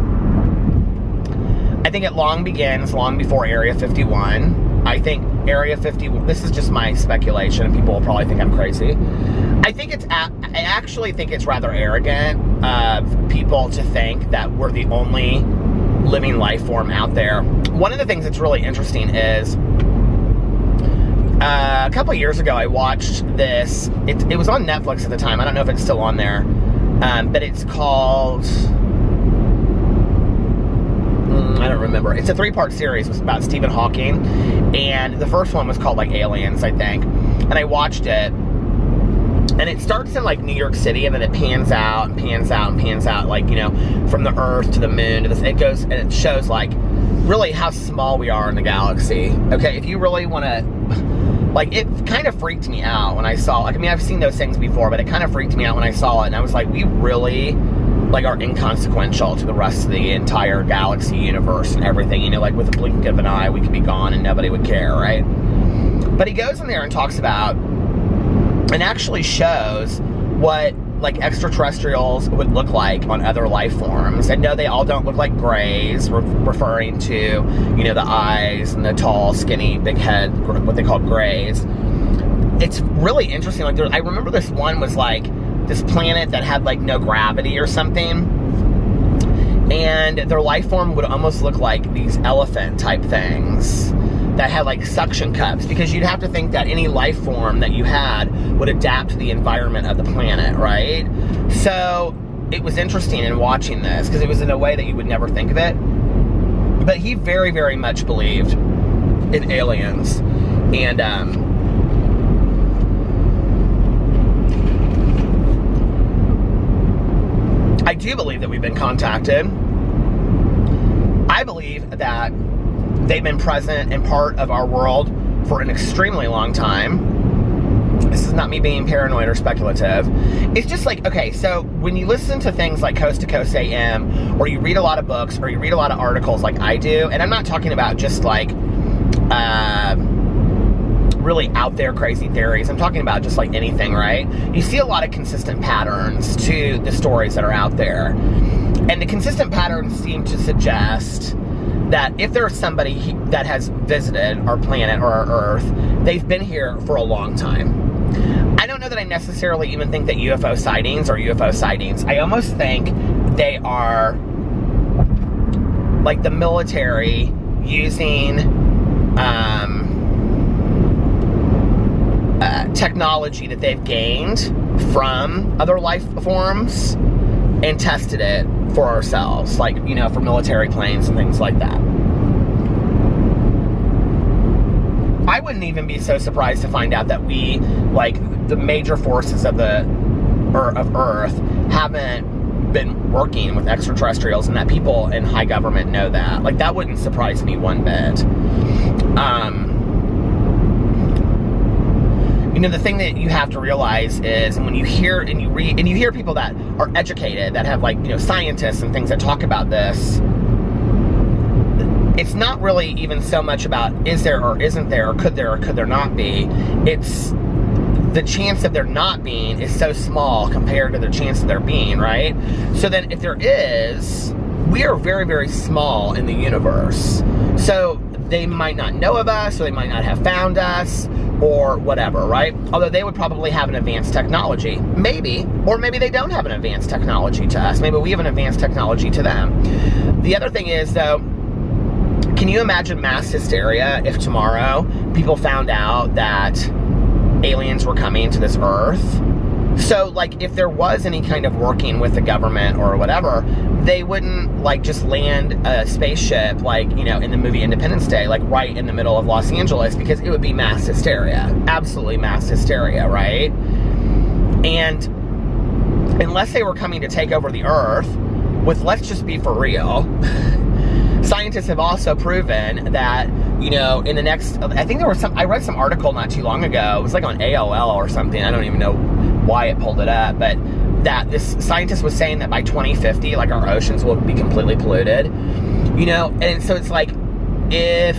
S1: I think it begins long before Area 51. I think Area 51, this is just my speculation, and people will probably think I'm crazy. I think it's I actually think it's rather arrogant of people to think that we're the only living life form out there. One of the things that's really interesting is a couple of years ago I watched this. It was on Netflix at the time. I don't know if it's still on there, but it's called... I don't remember. It's a 3-part series. It was about Stephen Hawking, and the first one was called like Aliens, I think. And I watched it, and it starts in like New York City, and then it pans out and pans out and pans out, like, you know, from the Earth to the moon to this. It goes and it shows like really how small we are in the galaxy. Okay, if you really want to, like, it kind of freaked me out when I saw, like, I mean, I've seen those things before, but it kind of freaked me out when I saw it, and I was like, we really, like, are inconsequential to the rest of the entire galaxy universe and everything. You know, like, with a blink of an eye, we could be gone and nobody would care, right? But he goes in there and talks about, and actually shows what, like, extraterrestrials would look like on other life forms. And no, they all don't look like grays, referring to, you know, the eyes and the tall, skinny, big head, what they call grays. It's really interesting. Like, I remember this one was like this planet that had like no gravity or something, and their life form would almost look like these elephant type things that had like suction cups, because you'd have to think that any life form that you had would adapt to the environment of the planet, right? So it was interesting in watching this, because it was in a way that you would never think of it. But he very, very much believed in aliens. And I do believe that we've been contacted. I believe that they've been present and part of our world for an extremely long time. This is not me being paranoid or speculative. It's just like, okay, so when you listen to things like Coast to Coast AM, or you read a lot of books, or you read a lot of articles like I do, and I'm not talking about just like really out there crazy theories. I'm talking about just like anything, right? You see a lot of consistent patterns to the stories that are out there. And the consistent patterns seem to suggest that if there's somebody that has visited our planet or our Earth, they've been here for a long time. I don't know that I necessarily even think that UFO sightings are UFO sightings. I almost think they are like the military using technology that they've gained from other life forms and tested it for ourselves, like, you know, for military planes and things like that. I wouldn't even be so surprised to find out that we, like, the major forces of the of Earth haven't been working with extraterrestrials, and that people in high government know that. Like, that wouldn't surprise me one bit. You know, the thing that you have to realize is, and when you hear and you read and you hear people that are educated, that have, like, you know, scientists and things that talk about this, it's not really even so much about is there or isn't there, or could there not be. It's the chance of there not being is so small compared to the chance of there being, right? So then if there is, we are very, very small in the universe. So they might not know of us, or they might not have found us, or whatever, right? Although they would probably have an advanced technology. Maybe. Or maybe they don't have an advanced technology to us. Maybe we have an advanced technology to them. The other thing is, though, can you imagine mass hysteria if tomorrow people found out that aliens were coming to this Earth? So, like, if there was any kind of working with the government or whatever, they wouldn't, like, just land a spaceship, like, you know, in the movie Independence Day, like, right in the middle of Los Angeles, because it would be mass hysteria. Absolutely mass hysteria, right? And unless they were coming to take over the Earth with, let's just be for real, scientists have also proven that, you know, in the next, I think there was I read some article not too long ago, it was like on AOL or something, I don't even know why it pulled it up, but that this scientist was saying that by 2050, like, our oceans will be completely polluted, you know. And so it's like, if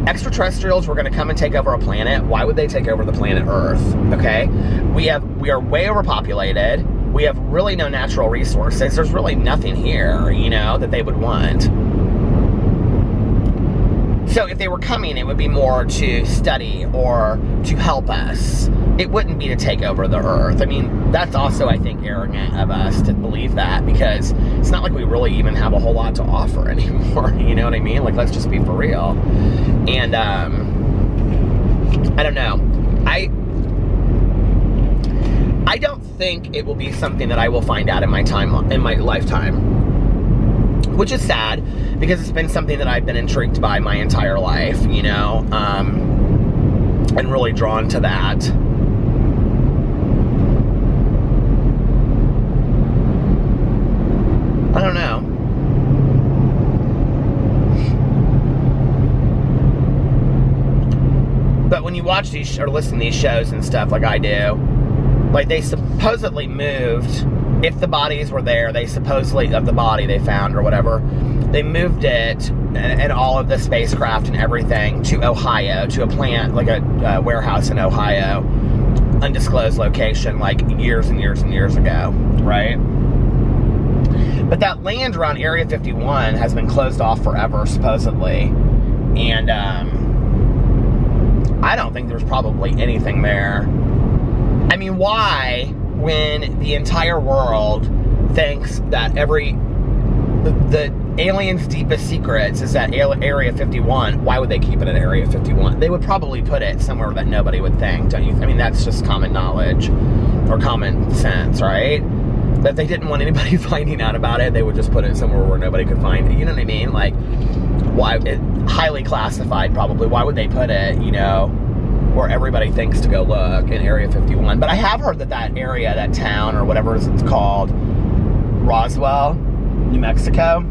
S1: extraterrestrials were going to come and take over a planet, why would they take over the planet Earth? Okay, we are way overpopulated. We have really no natural resources. There's really nothing here, you know, that they would want. So if they were coming, it would be more to study or to help us. It wouldn't be to take over the earth. I mean, that's also, I think, arrogant of us to believe that, because it's not like we really even have a whole lot to offer anymore. You know what I mean? Like, let's just be for real. And, I don't know. I don't think it will be something that I will find out in my lifetime, which is sad, because it's been something that I've been intrigued by my entire life, you know, and really drawn to that. I don't know. But when you watch these or listen to these shows and stuff like I do, like, they supposedly moved, if the bodies were there, they supposedly, of the body they found or whatever, they moved it and all of the spacecraft and everything to Ohio, to a plant, like a warehouse in Ohio, undisclosed location, like years and years and years ago, right? But that land around Area 51 has been closed off forever, supposedly. And I don't think there's probably anything there. I mean, why, when the entire world thinks that the aliens' deepest secrets is at Area 51, why would they keep it at Area 51? They would probably put it somewhere that nobody would think, don't you? I mean, that's just common knowledge or common sense, right? That if they didn't want anybody finding out about it, they would just put it somewhere where nobody could find it. You know what I mean? Like, why? Highly classified, probably. Why would they put it, you know, where everybody thinks to go look, in Area 51? But I have heard that area, that town, or whatever it's called, Roswell, New Mexico,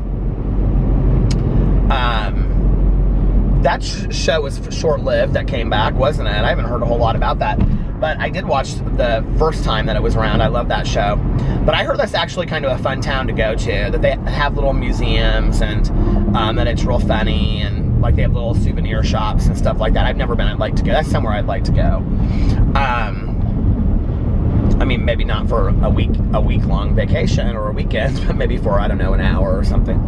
S1: that show was short-lived, that came back, wasn't it? I haven't heard a whole lot about that. But I did watch the first time that it was around. I love that show. But I heard that's actually kind of a fun town to go to, that they have little museums, and that it's real funny, and like they have little souvenir shops and stuff like that. I've never been. I'd like to go. That's somewhere I'd like to go. I mean, maybe not for a week-long vacation or a weekend, but maybe for, I don't know, an hour or something.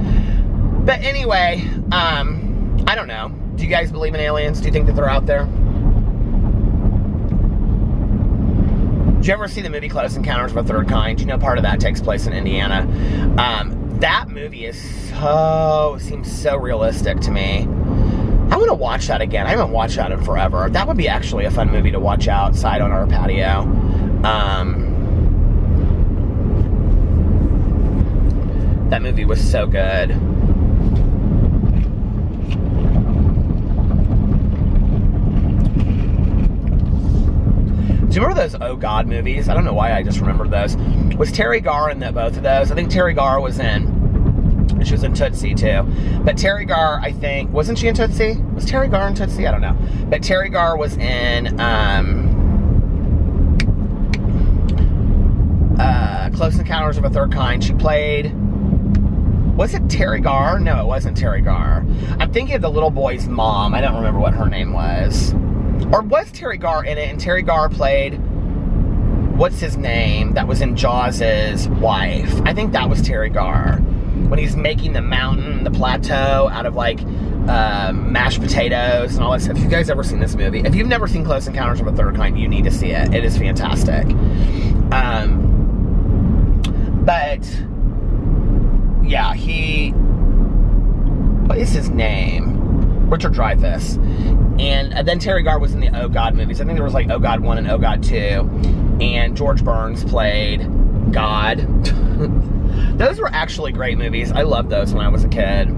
S1: But anyway, I don't know. Do you guys believe in aliens? Do you think that they're out there? Did you ever see the movie Close Encounters of a Third Kind? You know, part of that takes place in Indiana. That movie seems so realistic to me. I want to watch that again. I haven't watched that in forever. That would be actually a fun movie to watch outside on our patio. That movie was so good. Do you remember those Oh God movies? I don't know why I just remembered those. Was Terry Garr in both of those? I think Terry Garr was in. She was in Tootsie too. But Terry Garr, I think, wasn't she in Tootsie? Was Terry Garr in Tootsie? I don't know. But Terry Garr was in Close Encounters of a Third Kind. She played... Was it Terry Garr? No, it wasn't Terry Garr. I'm thinking of the little boy's mom. I don't remember what her name was. Or was Terry Garr in it, and Terry Garr played, what's his name, that was in Jaws' wife? I think that was Terry Garr. When he's making the mountain, the plateau, out of, like, mashed potatoes and all that stuff. Have you guys ever seen this movie? If you've never seen Close Encounters of a Third Kind, you need to see it. It is fantastic. But, yeah, what is his name? Richard Dreyfuss. And then Terry Garr was in the Oh God movies. I think there was like Oh God 1 and Oh God 2. And George Burns played God. Those were actually great movies. I loved those when I was a kid.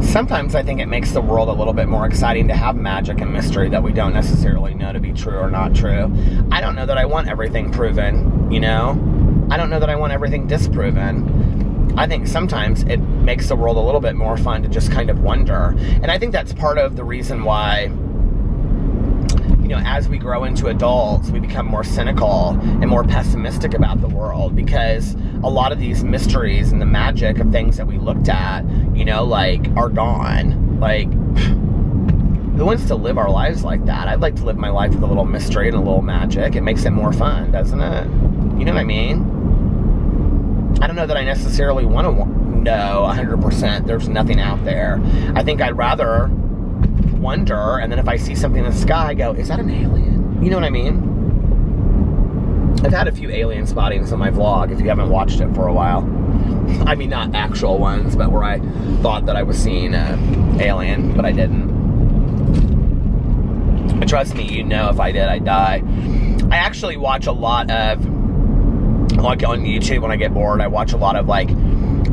S1: Sometimes I think it makes the world a little bit more exciting to have magic and mystery that we don't necessarily know to be true or not true. I don't know that I want everything proven, you know? I don't know that I want everything disproven. I think sometimes it makes the world a little bit more fun to just kind of wonder. And I think that's part of the reason why, as we grow into adults, we become more cynical and more pessimistic about the world, because a lot of these mysteries and the magic of things that we looked at, like, are gone. Like, who wants to live our lives like that? I'd like to live my life with a little mystery and a little magic. It makes it more fun, doesn't it? You know what I mean? I don't know that I necessarily want to know 100% there's nothing out there. I think I'd rather wonder, and then if I see something in the sky, I go, is that an alien? You know what I mean? I've had a few alien spottings on my vlog, if you haven't watched it for a while. I mean, not actual ones, but where I thought that I was seeing an alien, but I didn't. But trust me, if I did, I'd die. I actually watch a lot of, like on YouTube when I get bored, I watch a lot of like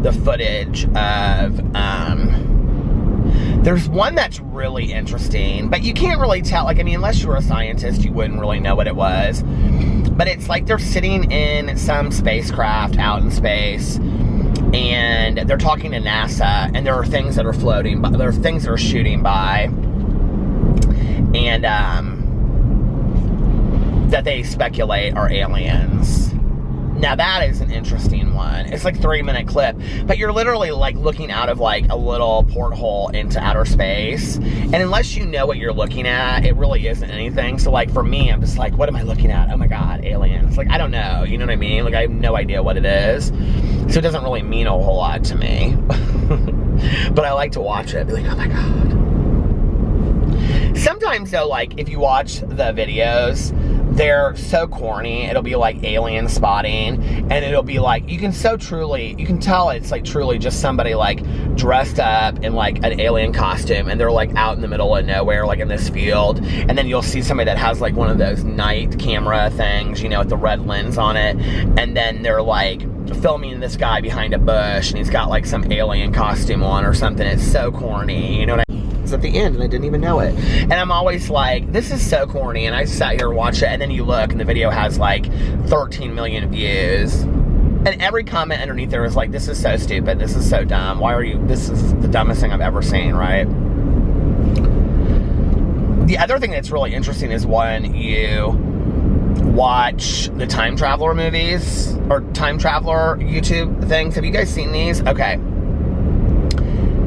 S1: the footage of, there's one that's really interesting, but you can't really tell, like, I mean, unless you were a scientist, you wouldn't really know what it was. But it's like they're sitting in some spacecraft out in space, and they're talking to NASA, and there are things that are floating, but there are things that are shooting by, and that they speculate are aliens. Now that is an interesting one. It's like a 3-minute clip, but you're literally like looking out of like a little porthole into outer space. And unless you know what you're looking at, it really isn't anything. So like for me, I'm just like, what am I looking at? Oh my God, aliens. Like, I don't know. You know what I mean? Like, I have no idea what it is. So it doesn't really mean a whole lot to me. But I like to watch it. Be like, oh my God. Sometimes though, like if you watch the videos, they're so corny. It'll be like alien spotting, and it'll be like, you can tell it's like truly just somebody like dressed up in like an alien costume, and they're like out in the middle of nowhere, like in this field. And then you'll see somebody that has like one of those night camera things, with the red lens on it. And then they're like filming this guy behind a bush, and he's got like some alien costume on or something. It's so corny, you know what I mean? It's at the end, and I didn't even know it. And I'm always like, this is so corny. And I sat here and watched it, and then you look, and the video has like 13 million views. And every comment underneath there is like, this is so stupid. This is so dumb. This is the dumbest thing I've ever seen, right? The other thing that's really interesting is when you watch the time traveler movies or time traveler YouTube things. Have you guys seen these? Okay.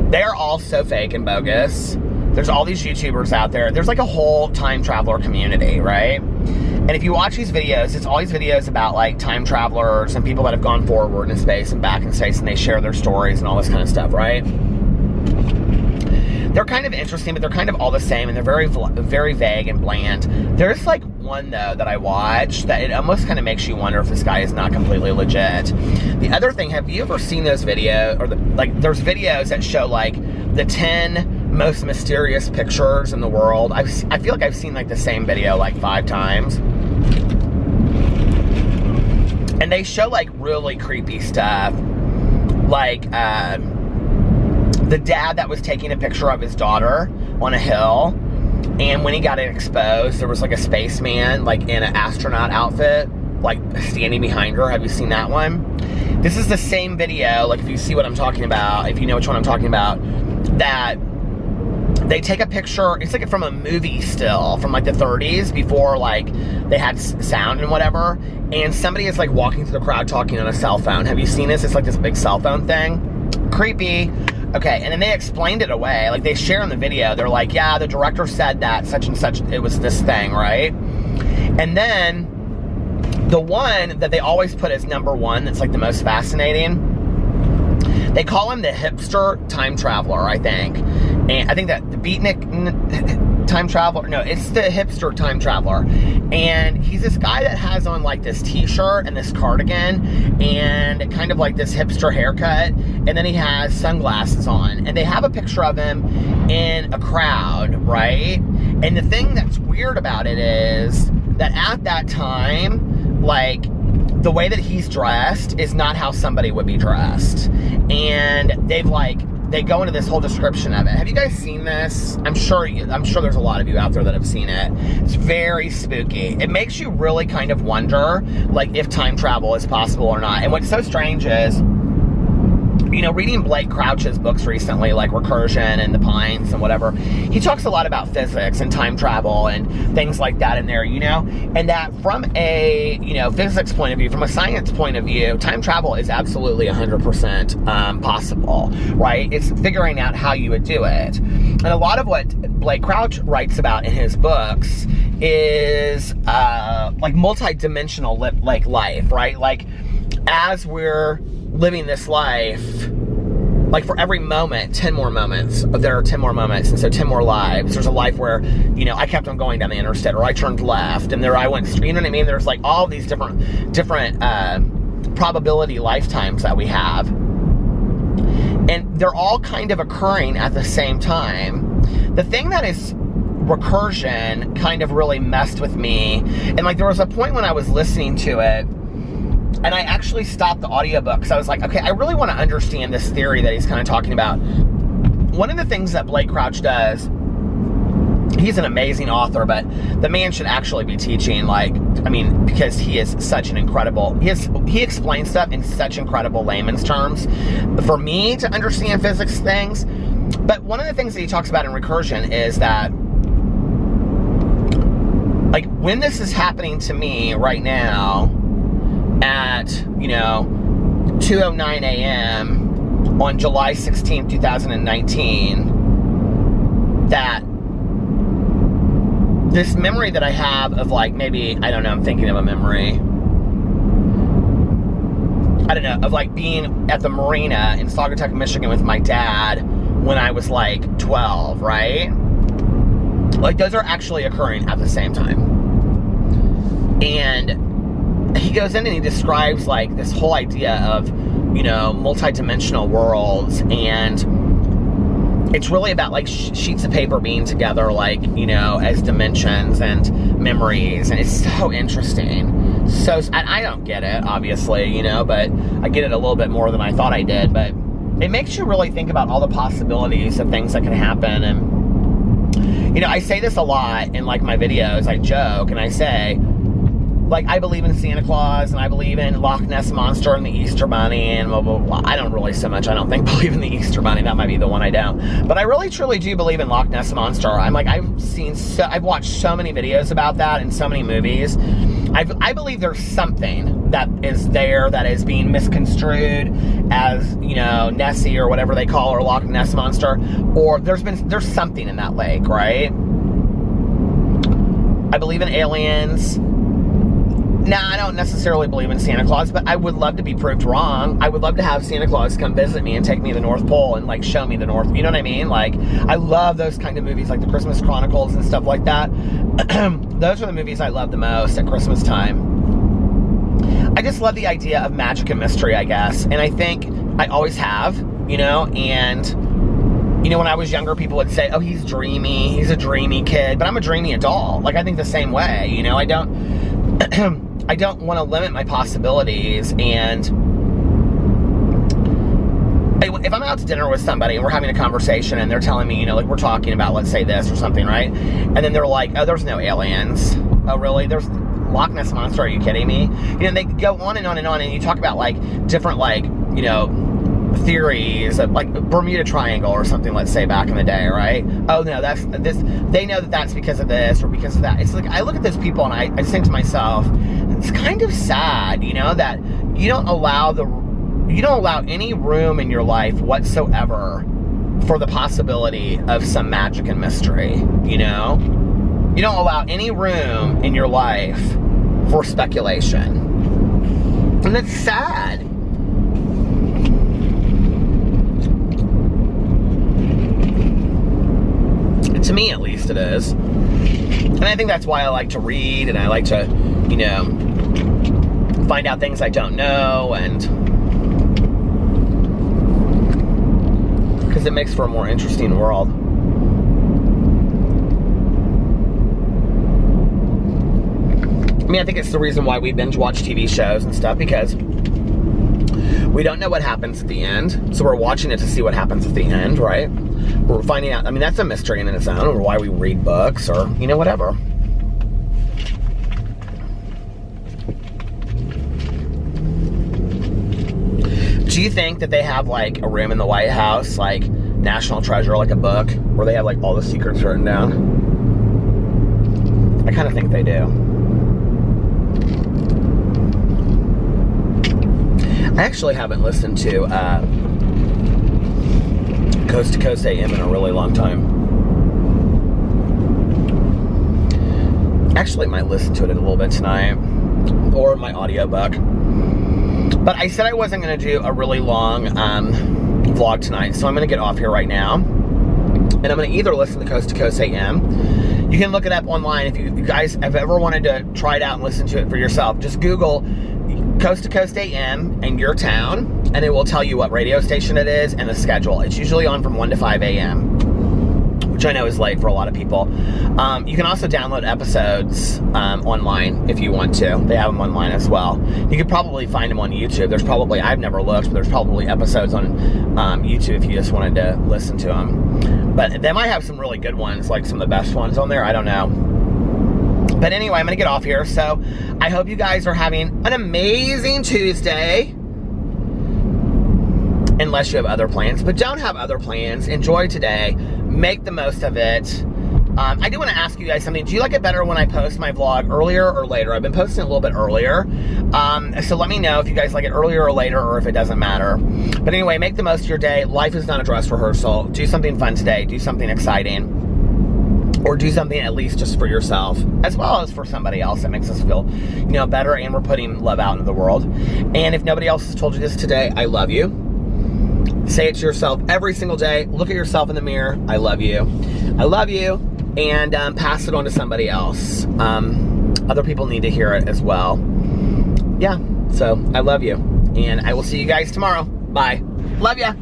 S1: They are all so fake and bogus. There's all these YouTubers out there. There's like a whole time traveler community, right? And if you watch these videos, it's all these videos about like time travelers and people that have gone forward in space and back in space, and they share their stories and all this kind of stuff, right? They're kind of interesting, but they're kind of all the same, and they're very, very vague and bland. There's like one though that I watched that it almost kind of makes you wonder if this guy is not completely legit. The other thing, have you ever seen those videos, or there's videos that show like the 10 most mysterious pictures in the world? I feel like I've seen like the same video like 5 times. And they show like really creepy stuff, like the dad that was taking a picture of his daughter on a hill, and when he got it exposed, there was like a spaceman like in an astronaut outfit like standing behind her. Have you seen that one? This is the same video, like if you see what I'm talking about, if you know which one I'm talking about, that they take a picture, it's like from a movie still, from like the 30s, before like they had sound and whatever, and somebody is like walking through the crowd talking on a cell phone. Have you seen this? It's like this big cell phone thing. Creepy. Okay, and then they explained it away. Like they share in the video, they're like, yeah, the director said that such and such, it was this thing, right? And then the one that they always put as #1, that's like the most fascinating, they call him the hipster time traveler, I think. And I think that the beatnik time traveler, no, it's the hipster time traveler. And he's this guy that has on like this t-shirt and this cardigan and kind of like this hipster haircut. And then he has sunglasses on. And they have a picture of him in a crowd, right? And the thing that's weird about it is that at that time, like, the way that he's dressed is not how somebody would be dressed. And they go into this whole description of it. Have you guys seen this? I'm sure there's a lot of you out there that have seen it. It's very spooky. It makes you really kind of wonder, like, if time travel is possible or not. And what's so strange is, reading Blake Crouch's books recently, like Recursion and The Pines and whatever, he talks a lot about physics and time travel and things like that in there, and that from a, physics point of view, from a science point of view, time travel is absolutely 100% possible, right? It's figuring out how you would do it. And a lot of what Blake Crouch writes about in his books is like multi-dimensional life, right? Like, as we're living this life, like for every moment, 10 more moments, there are 10 more moments, and so 10 more lives. There's a life where, I kept on going down the interstate, or I turned left, and there I went, you know what I mean? There's like all these different probability lifetimes that we have. And they're all kind of occurring at the same time. The thing that is recursion kind of really messed with me, and like there was a point when I was listening to it, and I actually stopped the audiobook because I was like, okay, I really want to understand this theory that he's kind of talking about. One of the things that Blake Crouch does, he's an amazing author, but the man should actually be teaching, because he is such an incredible, he explains stuff in such incredible layman's terms for me to understand physics things. But one of the things that he talks about in recursion is that, like, when this is happening to me right now at, 2:09 a.m. on July 16th, 2019, that this memory that I have of, like, maybe, I don't know, I'm thinking of a memory, I don't know, of like being at the marina in Saugatuck, Michigan with my dad when I was like 12, right? Like, those are actually occurring at the same time. And he goes in and he describes like this whole idea of, multi-dimensional worlds, and it's really about like sheets of paper being together, like, as dimensions and memories, and it's so interesting. So, I don't get it, obviously, but I get it a little bit more than I thought I did, but it makes you really think about all the possibilities of things that can happen. And, I say this a lot in like my videos. I joke and I say, like, I believe in Santa Claus, and I believe in Loch Ness Monster and the Easter Bunny, and blah, blah, blah. I don't really so much, I don't think, believe in the Easter Bunny. That might be the one I don't. But I really, truly do believe in Loch Ness Monster. I've watched so many videos about that in so many movies. I believe there's something that is there that is being misconstrued as, Nessie or whatever they call her, Loch Ness Monster. Or there's something in that lake, right? I believe in aliens. Now, I don't necessarily believe in Santa Claus, but I would love to be proved wrong. I would love to have Santa Claus come visit me and take me to the North Pole and, like, show me the North, you know what I mean? Like, I love those kind of movies, like the Christmas Chronicles and stuff like that. Those are the movies I love the most at Christmas time. I just love the idea of magic and mystery, I guess. And I think I always have, and, when I was younger, people would say, oh, he's dreamy, he's a dreamy kid, but I'm a dreamy adult. Like, I think the same way, I don't want to limit my possibilities. And if I'm out to dinner with somebody and we're having a conversation and they're telling me, like, we're talking about, let's say this or something, right? And then they're like, oh, there's no aliens. Oh, really? There's Loch Ness Monster? Are you kidding me? They go on and on and on, and you talk about, like, different, like, theories of, like, Bermuda Triangle or something, let's say, back in the day, right? Oh, no, that's this, they know that that's because of this or because of that. It's like, I look at those people and I think to myself, it's kind of sad, that you don't allow any room in your life whatsoever for the possibility of some magic and mystery, You don't allow any room in your life for speculation. And it's sad. To me, at least, it is. And I think that's why I like to read, and I like to, find out things I don't know, and because it makes for a more interesting world. I mean, I think it's the reason why we binge watch TV shows and stuff, because we don't know what happens at the end, so we're watching it to see what happens at the end, right? We're finding out, I mean, that's a mystery in its own, or why we read books, or, whatever. Do you think that they have like a room in the White House, like National Treasure, like a book, where they have like all the secrets written down? I kind of think they do. I actually haven't listened to Coast to Coast AM in a really long time. Actually might listen to it in a little bit tonight, or my audiobook. But I said I wasn't going to do a really long vlog tonight, so I'm going to get off here right now. And I'm going to either listen to Coast AM. You can look it up online if you guys have ever wanted to try it out and listen to it for yourself. Just Google Coast to Coast AM and your town, and it will tell you what radio station it is and the schedule. It's usually on from 1 to 5 a.m., which I know is late for a lot of people. You can also download episodes online if you want to. They have them online as well. You could probably find them on YouTube. There's probably, I've never looked, but there's probably episodes on YouTube if you just wanted to listen to them. But they might have some really good ones, like some of the best ones on there. I don't know. But anyway, I'm going to get off here. So I hope you guys are having an amazing Tuesday. Unless you have other plans. But don't have other plans. Enjoy today. Make the most of it. I do want to ask you guys something. Do you like it better when I post my vlog earlier or later? I've been posting a little bit earlier. So let me know if you guys like it earlier or later, or if it doesn't matter. But anyway, make the most of your day. Life is not a dress rehearsal. Do something fun today. Do something exciting. Or do something at least just for yourself, as well as for somebody else that makes us feel, you know, better, and we're putting love out into the world. And if nobody else has told you this today, I love you. Say it to yourself every single day. Look at yourself in the mirror. I love you. I love you. And pass it on to somebody else. Other people need to hear it as well. Yeah, so I love you. And I will see you guys tomorrow. Bye. Love ya.